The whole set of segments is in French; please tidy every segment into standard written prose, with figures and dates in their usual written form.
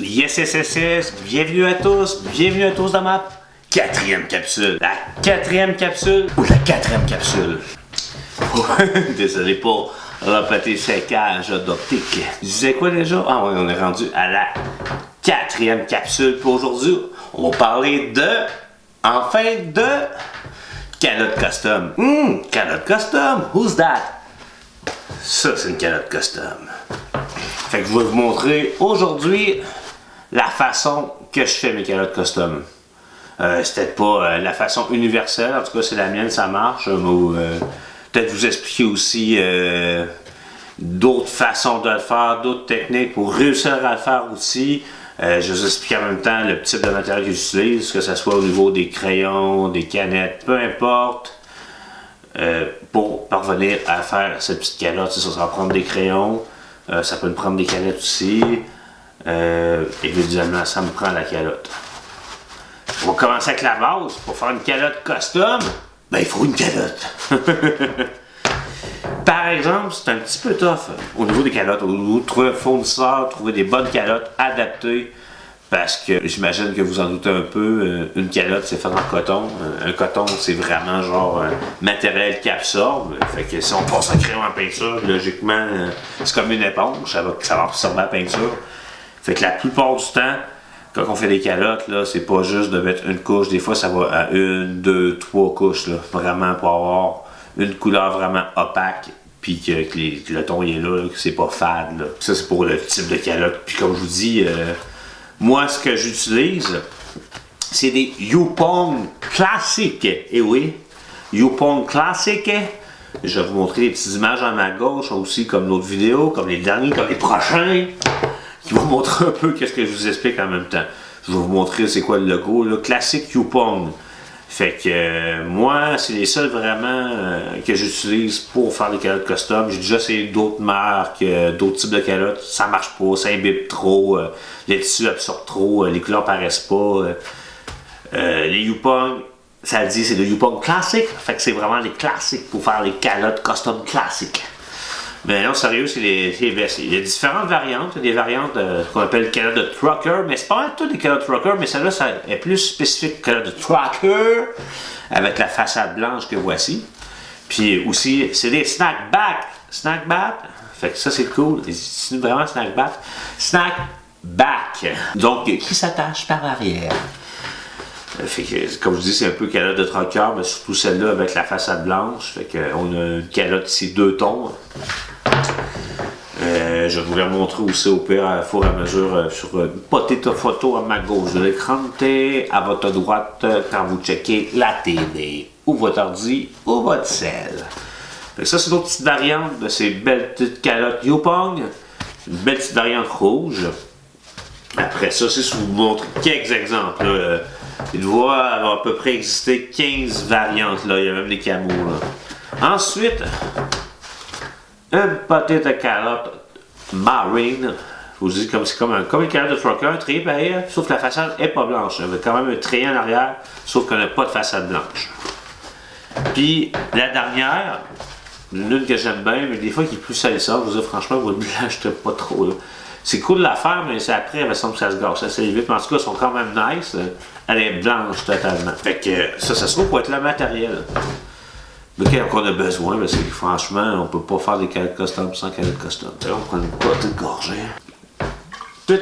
Yes, yes, yes, yes. Bienvenue à tous dans ma quatrième capsule. La quatrième capsule ou la quatrième capsule. Désolé pour répéter ces cages d'optique. Je disais quoi déjà? Ah oui, on est rendu à la quatrième capsule. Pour aujourd'hui, on va parler de calotte custom. Calotte custom, who's that? Ça, c'est une calotte custom. Fait que je vais vous montrer aujourd'hui la façon que je fais mes calottes custom. C'est peut-être pas la façon universelle, en tout cas c'est la mienne, ça marche. Peut-être vous expliquer aussi d'autres façons de le faire, d'autres techniques pour réussir à le faire aussi. Je vais vous expliquer en même temps le type de matériel que j'utilise, que ce soit au niveau des crayons, des canettes, peu importe. Pour parvenir à faire cette petite calotte, ça va prendre des crayons, ça peut me prendre des canettes aussi. Évidemment, ça me prend la calotte. On va commencer avec la base. Pour faire une calotte custom, ben il faut une calotte. Par exemple, c'est un petit peu tough au niveau des calottes, au niveau de trouver un fournisseur, trouver des bonnes calottes adaptées. Parce que j'imagine que vous en doutez un peu, une calotte c'est fait en coton. Un coton c'est vraiment genre matériel qui absorbe. Fait que si on passe un crayon en peinture, logiquement c'est comme une éponge, ça va absorber la peinture. Fait que la plupart du temps, quand on fait des calottes, là, c'est pas juste de mettre une couche, des fois ça va à une, deux, trois couches, là, vraiment pour avoir une couleur vraiment opaque. Puis que le ton est là, que c'est pas fade. Là. Ça c'est pour le type de calotte. Puis comme je vous dis, moi, ce que j'utilise, c'est des Yupon classiques. Et oui, Yupon classiques. Je vais vous montrer des petites images à ma gauche, aussi comme l'autre vidéo, comme les derniers, comme les prochains, qui vont montrer un peu qu'est-ce que je vous explique en même temps. Je vais vous montrer c'est quoi le logo, là, classique Yupon. Fait que moi, c'est les seuls vraiment que j'utilise pour faire des calottes custom. J'ai déjà essayé d'autres marques, d'autres types de calottes. Ça marche pas, ça imbibe trop, les tissus absorbent trop, les couleurs paraissent pas. Les Yupon, ça le dit, c'est le Yupon classique. Fait que c'est vraiment les classiques pour faire les calottes custom classiques. Mais non, sérieux, il y a différentes variantes. Il y a des variantes qu'on appelle calotte de trucker, mais c'est pas mal toutes des calottes de trucker, mais celle-là, ça est plus spécifique que calotte de trucker, avec la façade blanche que voici. Puis aussi, c'est des snackback. Snackback, fait que ça c'est cool. C'est vraiment snackback. Snackback. Donc, qui s'attache par l'arrière. Fait que, comme je dis, c'est un peu calotte de trucker, mais surtout celle-là avec la façade blanche. Fait qu'on a une calotte ici, deux tons. Je vais vous les montrer aussi au pire à fur et à mesure sur une petite photo à ma gauche de l'écran, à votre droite quand vous checkez la télé, ou votre ordi, ou votre cell. Fait que ça, c'est une autre petite variante de ces belles petites calottes Yupon. Une belle petite variante rouge. Après ça, c'est si je vous montre quelques exemples. Il doit avoir à peu près exister 15 variantes. Là. Il y a même des camos. Là. Ensuite, une petite calotte marine. Je vous dis c'est comme une calotte de trucker, un treillis pareil, sauf que la façade n'est pas blanche. Il y a quand même un treillis en arrière, sauf qu'on n'a pas de façade blanche. Puis la dernière, l'une que j'aime bien, mais des fois qui est plus salissante, je vous dis franchement, votre blanche, je pas trop. Là. C'est cool de la faire, mais c'est après, il me semble que ça se gâche assez vite. Mais en tout cas, elles sont quand même nice. Elle est blanche totalement. Fait que ça se trouve pour être le matériel. Lequel on a besoin, parce que franchement, on peut pas faire des calottes custom sans calotte custom. On prend une petite gorgée.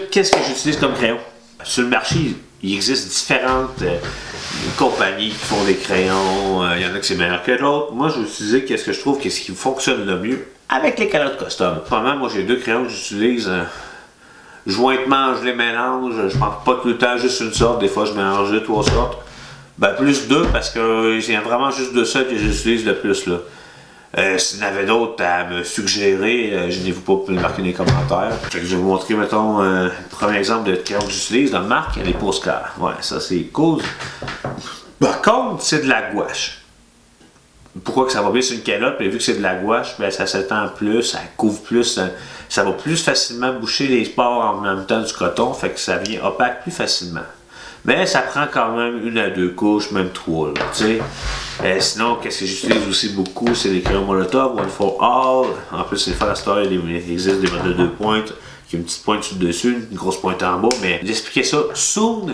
Qu'est-ce que j'utilise comme crayon? Sur le marché, il existe différentes compagnies qui font des crayons. Il y en a qui c'est meilleur que d'autres. Moi, je vais utiliser ce que je trouve ce qui fonctionne le mieux avec les calottes custom. Vraiment, moi, j'ai deux crayons que j'utilise. Jointement, je les mélange. Je ne mange pas tout le temps juste une sorte. Des fois, je mélange deux, trois sortes. Ben, plus deux, parce que il y a vraiment juste deux sortes que j'utilise le plus, là. S'il y en avait d'autres à me suggérer, gênez-vous pas pour me marquer dans les commentaires. Fait que je vais vous montrer, mettons, le premier exemple de crayon que j'utilise. La marque, les Posca. Ouais, ça, c'est cool. Par contre, c'est de la gouache. Pourquoi que ça va bien sur une calotte? Puis vu que c'est de la gouache, ben, ça s'étend plus, ça couvre plus, ça va plus facilement boucher les pores en même temps du coton, fait que ça vient opaque plus facilement. Mais ça prend quand même une à deux couches, même trois, tu sais. Sinon, qu'est-ce que j'utilise aussi beaucoup, c'est les crayons Molotov, One for All. En plus, c'est faire la story, il existe des modes de deux pointes qui a une petite pointe sur le dessus, une grosse pointe en bas, mais j'expliquais ça soon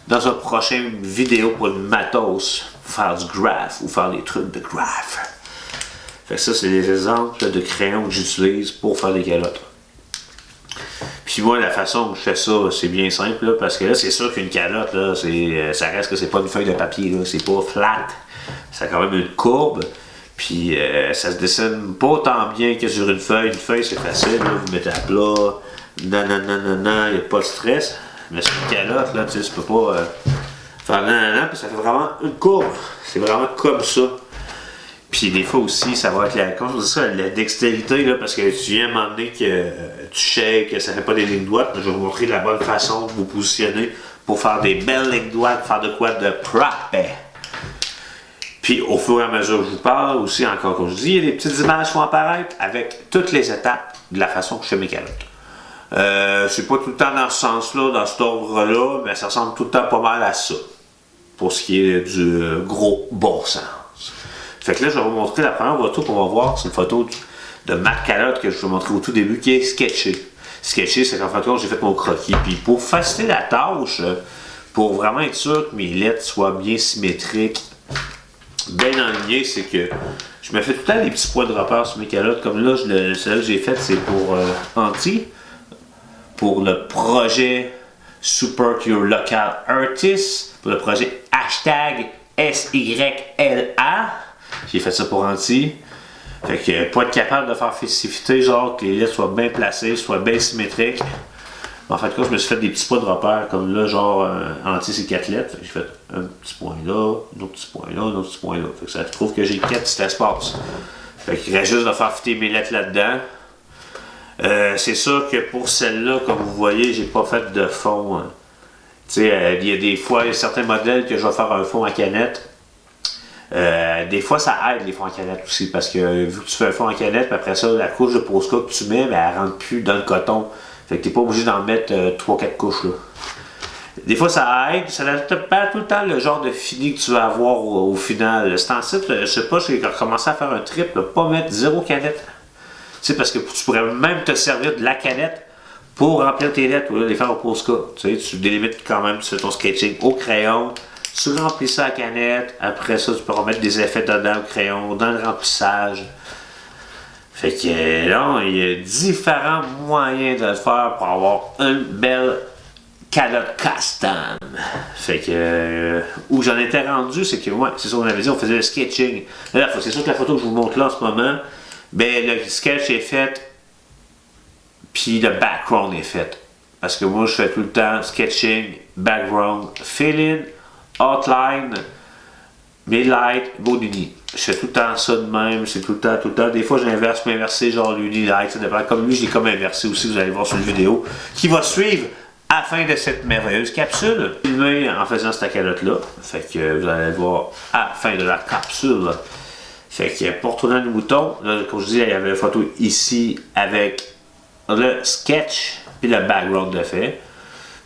dans une prochaine vidéo pour le matos, pour faire du graph ou faire des trucs de graph. Fait que ça, c'est des exemples de crayons que j'utilise pour faire des calottes. Puis moi, la façon que je fais ça, c'est bien simple, là, parce que là, c'est sûr qu'une calotte, là, ça reste que c'est pas une feuille de papier, là, c'est pas flat. Ça a quand même une courbe, puis ça se dessine pas autant bien que sur une feuille. Une feuille, c'est facile, là, vous mettez à plat, nanana, il n'y a pas de stress. Mais sur une calotte, là, tu sais, tu peux pas faire nanana, puis ça fait vraiment une courbe. C'est vraiment comme ça. Puis des fois aussi, ça va être la dextérité, là, parce que tu viens à un moment donné que tu shakes, que ça fait pas des lignes droites. Je vais vous montrer la bonne façon de vous positionner pour faire des belles lignes droites, faire de quoi de propre. Puis au fur et à mesure que je vous parle, aussi encore comme je dis, il y a des petites images qui vont apparaître avec toutes les étapes de la façon que je fais mes calottes. C'est pas tout le temps dans ce sens-là, dans cet ordre-là, mais ça ressemble tout le temps pas mal à ça. Pour ce qui est du gros bon sens. Fait que là, je vais vous montrer la première photo qu'on va voir. C'est une photo de ma calotte que je vais vous montrer au tout début qui est sketchée. Sketchée, c'est qu'en fait, j'ai fait mon croquis. Puis pour faciliter la tâche, pour vraiment être sûr que mes lettres soient bien symétriques, bien alignées, c'est que je me fais tout le temps des petits points de repère sur mes calottes. Comme là, celle que j'ai faite, c'est pour Anti, pour le projet Support Your Local Artist, pour le projet hashtag SYLA. J'ai fait ça pour Anti. Fait que pour être capable de faire festivité, genre que les lettres soient bien placées, soient bien symétriques. En fait, je me suis fait des petits points de repère, comme là, genre Anti c'est 4 lettres. J'ai fait un petit point là, un autre petit point là, un autre petit point là. Fait que ça trouve que j'ai 4 petits espaces. Fait qu'il reste juste de faire fitter mes lettres là-dedans. C'est sûr que pour celle-là, comme vous voyez, j'ai pas fait de fond. Hein. Tu sais, il y a des fois, il y a certains modèles que je vais faire un fond à canette. Des fois, ça aide les fonds à canette aussi, parce que vu que tu fais un fond à canette, puis après ça, la couche de Posca que tu mets, ben, elle rentre plus dans le coton. Fait que t'es pas obligé d'en mettre 3-4 couches là. Des fois, ça aide, ça n'aide pas tout le temps le genre de fini que tu vas avoir au final. C'est en site, je sais pas, j'ai recommencé à faire un trip, là, pas mettre 0 canette. Tu sais, parce que tu pourrais même te servir de la canette pour remplir tes lettres, ou les faire au Posca. Tu sais, tu délimites quand même, tu fais ton sketching au crayon. Tu remplis ça à canette, après ça, tu peux remettre des effets dedans au crayon, dans le remplissage. Fait que là, il y a différents moyens de le faire pour avoir une belle calotte custom. Fait que, où j'en étais rendu, c'est que, ouais, c'est ça qu'on avait dit, on faisait le sketching. Là, c'est sûr que la photo que je vous montre là en ce moment, ben, le sketch est fait, puis le background est fait. Parce que moi, je fais tout le temps sketching, background, fill-in, outline, midlight, beau d'uni. Je fais tout le temps ça de même, c'est tout le temps. Des fois, j'inverse, m'inverser genre l'uni-light, ça dépend. Comme lui, j'ai comme inversé aussi, vous allez voir sur la vidéo, qui va suivre à la fin de cette merveilleuse capsule. Filmé en faisant cette calotte-là. Fait que vous allez le voir à la fin de la capsule. Fait que pour tourner le mouton, là, comme je dis, il y avait une photo ici avec le sketch et le background de fait.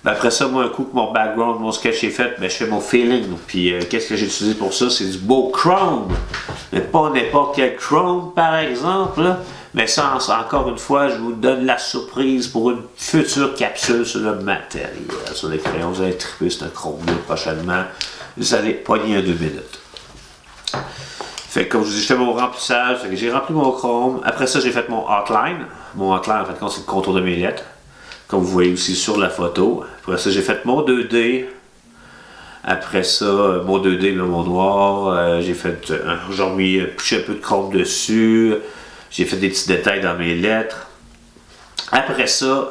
Ben après ça, moi, un coup que mon background, mon sketch est fait, ben, je fais mon feeling. Puis, qu'est-ce que j'ai utilisé pour ça? C'est du beau chrome. Mais pas n'importe quel chrome, par exemple. Là. Mais ça, encore une fois, je vous donne la surprise pour une future capsule sur le matériel. Sur les crayons, vous allez triper ce chrome-là prochainement. Vous allez pogner en 2 minutes. Fait que, comme je vous dis, je fais mon remplissage. Fait que j'ai rempli mon chrome. Après ça, j'ai fait mon outline. Mon outline, en fait, c'est le contour de mes lettres. Comme vous voyez aussi sur la photo. Après ça, j'ai fait mon 2D. Après ça, mon 2D, mon noir. J'ai remis un peu de chrome dessus. J'ai fait des petits détails dans mes lettres. Après ça,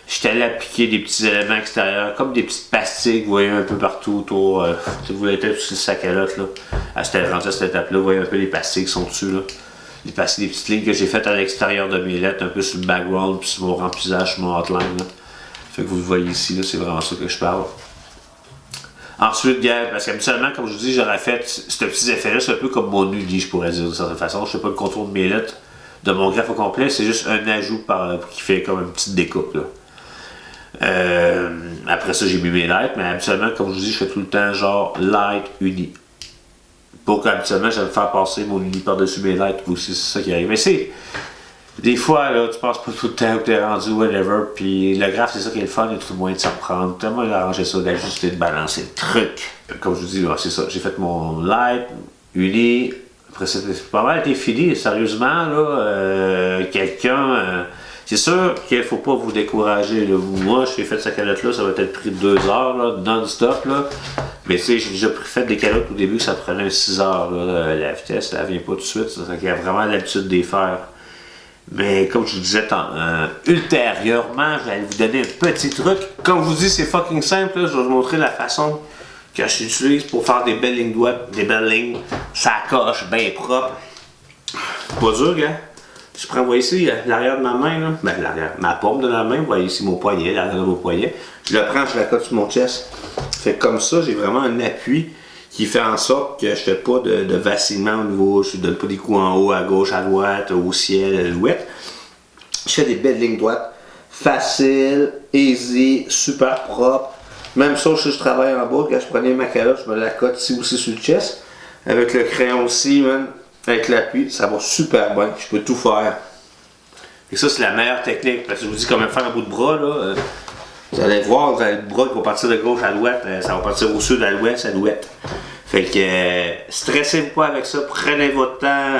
j'étais allé appliquer des petits éléments extérieurs, comme des petites pastilles, vous voyez un peu partout autour. Si vous voulez être sur le sac à lotte, là. À cette étape-là, vous voyez un peu les pastilles qui sont dessus, là. J'ai passé des petites lignes que j'ai faites à l'extérieur de mes lettres, un peu sur le background, puis sur mon remplissage, sur mon outline. Là. Fait que vous le voyez ici, là, c'est vraiment ça que je parle. Ensuite, parce qu'habituellement, comme je vous dis, j'aurais fait ce petit effet-là, c'est un peu comme mon uni, je pourrais dire de certaine façon. Je ne sais pas le contour de mes lettres, de mon graphe au complet, c'est juste un ajout qui fait comme une petite découpe. Là. Après ça, j'ai mis mes lettres, mais habituellement, comme je vous dis, je fais tout le temps genre light, uni. Pour qu'habituellement, je vais me faire passer mon uni par-dessus mes lettres aussi, c'est ça qui arrive. Mais Des fois, là, tu penses pas tout le temps où t'es rendu, whatever, puis le graphe, c'est ça qui est le fun, il y a tout le moyen de s'en prendre. Tellement d'arranger ça, d'ajuster, de balancer le truc. Comme je vous dis, là, c'est ça. J'ai fait mon light, uni, après ça, c'est pas mal été fini, sérieusement, là, quelqu'un... c'est sûr qu'il faut pas vous décourager, là. Moi, j'ai fait cette calotte-là, ça va être pris 2 heures, là, non-stop, là. Mais tu sais, j'ai déjà fait des calottes au début, ça prenait 6 heures, là. La vitesse, elle vient pas tout de suite, ça fait qu'il y a vraiment l'habitude de les faire. Mais comme je vous disais, ultérieurement, je vais vous donner un petit truc. Comme je vous dis, c'est fucking simple, là. Je vais vous montrer la façon que j'utilise pour faire des belles lignes droites, des belles lignes, ça coche, bien propre. Pas dur, gars. Je prends, vous voyez ici, l'arrière de ma main, là. Ben, l'arrière, ma paume de la main, vous voyez ici mon poignet, l'arrière de mon poignet. Je le prends, je la colle sur mon chest. Fait que comme ça, j'ai vraiment un appui qui fait en sorte que je fais pas de vacillement au niveau, je ne donne pas des coups en haut, à gauche, à droite, au ciel, à l'ouette. Je fais des belles lignes droites, facile, easy, super propre. Même ça, si je travaille en bas, quand je prenais ma calotte, je me la cote ici aussi sur le chest. Avec le crayon aussi, man, avec l'appui, ça va super bien, je peux tout faire. Et ça, c'est la meilleure technique, parce que je vous dis comment faire un bout de bras, là. Vous allez voir, vous avez le bras qui va partir de gauche à droite, ça va partir au sud, à l'ouest, à l'ouest. Fait que, stressez-vous pas avec ça, prenez votre temps.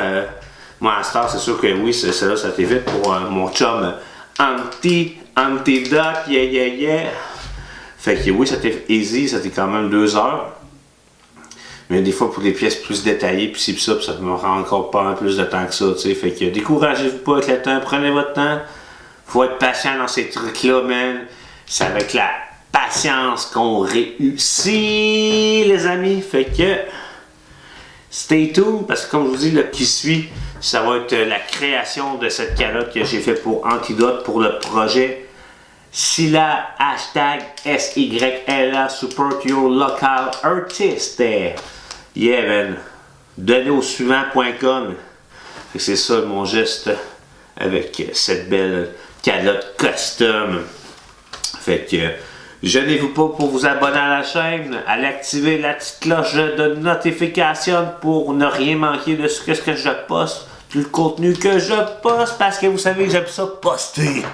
Moi, à Star, c'est sûr que oui, celle-là, ça t'évite pour mon chum Antidote, yeah. Fait que oui, ça t'est easy, ça t'est quand même 2 heures. Mais des fois, pour des pièces plus détaillées, puis ci, puis ça me rend encore pas plus de temps que ça, tu sais. Fait que découragez-vous pas avec le temps, prenez votre temps. Faut être patient dans ces trucs-là, man. C'est avec la patience qu'on réussit, les amis. Fait que, stay tuned, parce que comme je vous dis, le qui suit, ça va être la création de cette calotte que j'ai fait pour Antidote, pour le projet Silla, #SYLA, support your local artist. Yeah, man. Donnez au suivant.com. C'est ça mon geste avec cette belle calotte custom. Fait que, gênez-vous pas pour vous abonner à la chaîne, allez activer la petite cloche de notification pour ne rien manquer de ce que je poste, tout le contenu que je poste, parce que vous savez que j'aime ça poster.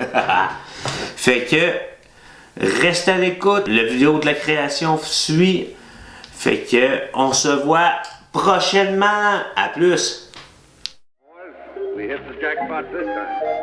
Fait que, restez à l'écoute, la vidéo de la création suit. Fait que, on se voit prochainement. À plus. We hit the jackpot this time.